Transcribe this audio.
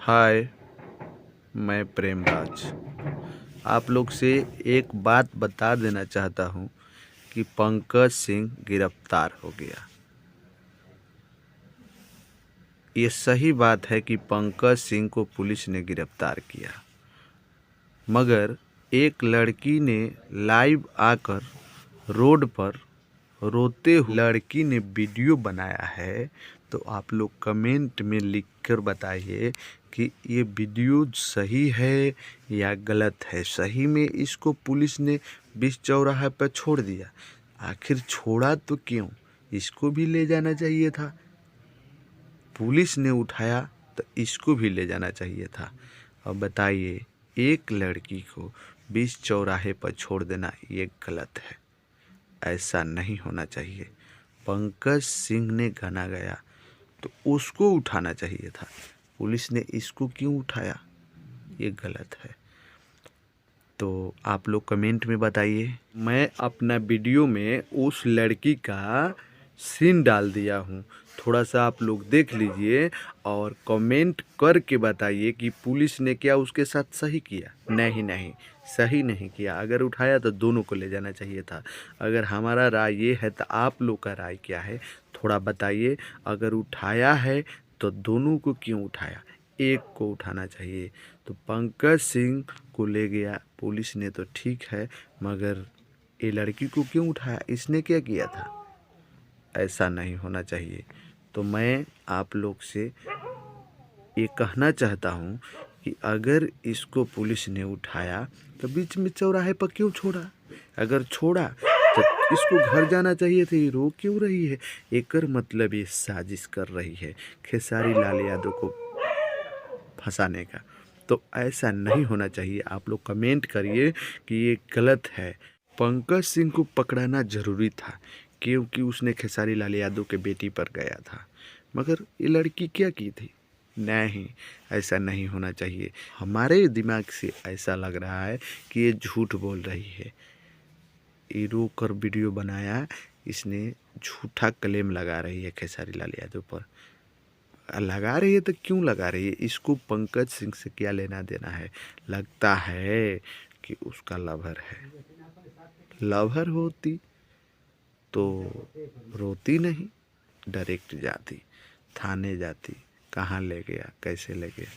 हाय, मैं प्रेमराज आप लोग से एक बात बता देना चाहता हूँ कि पंकज सिंह गिरफ्तार हो गया। ये सही बात है कि पंकज सिंह को पुलिस ने गिरफ्तार किया, मगर एक लड़की ने लाइव आकर रोड पर रोते हुए लड़की ने वीडियो बनाया है। तो आप लोग कमेंट में लिखकर बताइए कि ये वीडियो सही है या गलत है। सही में इसको पुलिस ने बीच चौराहे पर छोड़ दिया, आखिर छोड़ा तो क्यों? इसको भी ले जाना चाहिए था। पुलिस ने उठाया तो इसको भी ले जाना चाहिए था। अब बताइए, एक लड़की को बीच चौराहे पर छोड़ देना ये गलत है, ऐसा नहीं होना चाहिए। पंकज सिंह ने गाना गाया तो उसको उठाना चाहिए था, पुलिस ने इसको क्यों उठाया? ये गलत है। तो आप लोग कमेंट में बताइए। मैं अपना वीडियो में उस लड़की का सीन डाल दिया हूँ, थोड़ा सा आप लोग देख लीजिए और कमेंट करके बताइए कि पुलिस ने क्या उसके साथ सही किया। नहीं नहीं, सही नहीं किया। अगर उठाया तो दोनों को ले जाना चाहिए था। अगर हमारा राय ये है तो आप लोग का राय क्या है, थोड़ा बताइए। अगर उठाया है तो दोनों को क्यों उठाया? एक को उठाना चाहिए। तो पंकज सिंह को ले गया पुलिस ने तो ठीक है, मगर ये लड़की को क्यों उठाया? इसने क्या किया था? ऐसा नहीं होना चाहिए। तो मैं आप लोग से ये कहना चाहता हूँ कि अगर इसको पुलिस ने उठाया तो बीच में चौराहे पर क्यों छोड़ा? अगर छोड़ा तो इसको घर जाना चाहिए था। ये रो क्यों रही है? एकर मतलब ये साजिश कर रही है खेसारी लाल यादव को फंसाने का। तो ऐसा नहीं होना चाहिए। आप लोग कमेंट करिए कि ये गलत है। पंकज सिंह को पकड़ाना ज़रूरी था क्योंकि उसने खेसारी लाल यादव के बेटी पर गया था, मगर ये लड़की क्या की थी? नहीं, ऐसा नहीं होना चाहिए। हमारे दिमाग से ऐसा लग रहा है कि ये झूठ बोल रही है। ये रो कर वीडियो बनाया, इसने झूठा क्लेम लगा रही है खेसारी लाल यादव पर। लगा रही है तो क्यों लगा रही है? इसको पंकज सिंह से क्या लेना देना है? लगता है कि उसका लवर है। लवर होती तो रोती नहीं, डायरेक्ट जाती, थाने जाती, कहाँ ले गया, कैसे ले गया।